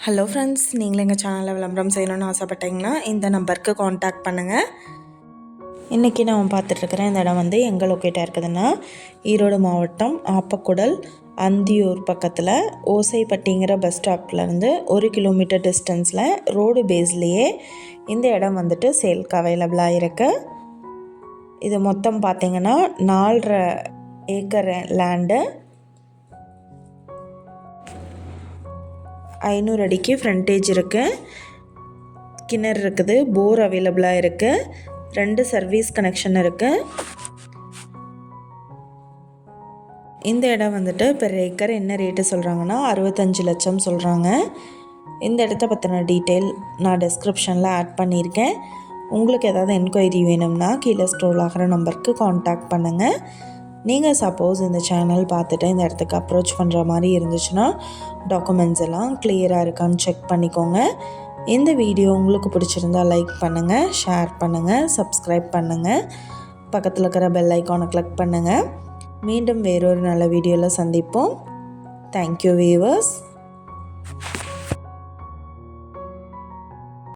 Hello friends, நீங்களும் எங்கள் சேனலில் விளம்பரம் செய்யணும்னு ஆசைப்பட்டீங்கன்னா இந்த நம்பருக்கு காண்டாக்ட் பண்ணுங்கள். இன்றைக்கி நான் பார்த்துட்ருக்கிறேன் இந்த இடம் வந்து எங்கே லொக்கேட்டாக இருக்குதுன்னா ஈரோடு மாவட்டம் ஆப்பக்குடல் அந்தியூர் பக்கத்தில் ஓசைப்பட்டிங்கிற பஸ் ஸ்டாப்லேருந்து 1 கிலோமீட்டர் டிஸ்டன்ஸில் ரோடு பேஸ்லேயே இந்த இடம் வந்துட்டு சேல்க்கு அவைலபிளாக இருக்குது. இது மொத்தம் பார்த்திங்கன்னா 4.5 ஏக்கர் லேண்டு, 500 அடிக்கு ஃப்ரண்டேஜ் இருக்குது, கிணறு இருக்குது, போர் அவைலபிளாக இருக்குது, 2 சர்வீஸ் கனெக்ஷன் இருக்குது. இந்த இடம் வந்துட்டு பெர் ஏக்கர் என்ன ரேட்டு சொல்கிறாங்கன்னா 65 லட்சம் சொல்கிறாங்க. இந்த இடத்த பற்றின டீட்டெயில் நான் டிஸ்கிரிப்ஷனில் ஆட் பண்ணியிருக்கேன். உங்களுக்கு ஏதாவது என்கொயரி வேணும்னா கீழே ஸ்க்ரோல் ஆகிற நம்பருக்கு காண்டாக்ட் பண்ணுங்கள். நீங்கள் சப்போஸ் இந்த சேனல் பார்த்துட்டு இந்த இடத்துக்கு அப்ரோச் பண்ணுற மாதிரி இருந்துச்சுன்னா டாக்குமெண்ட்ஸ் எல்லாம் கிளியராக இருக்கான்னு செக் பண்ணிக்கோங்க. இந்த வீடியோ உங்களுக்கு பிடிச்சிருந்தால் லைக் பண்ணுங்கள், ஷேர் பண்ணுங்கள், சப்ஸ்கிரைப் பண்ணுங்கள், பக்கத்தில் இருக்கிற பெல் ஐக்கானை கிளிக் பண்ணுங்கள். மீண்டும் வேறொரு நல்ல வீடியோவில் சந்திப்போம். Thank you viewers.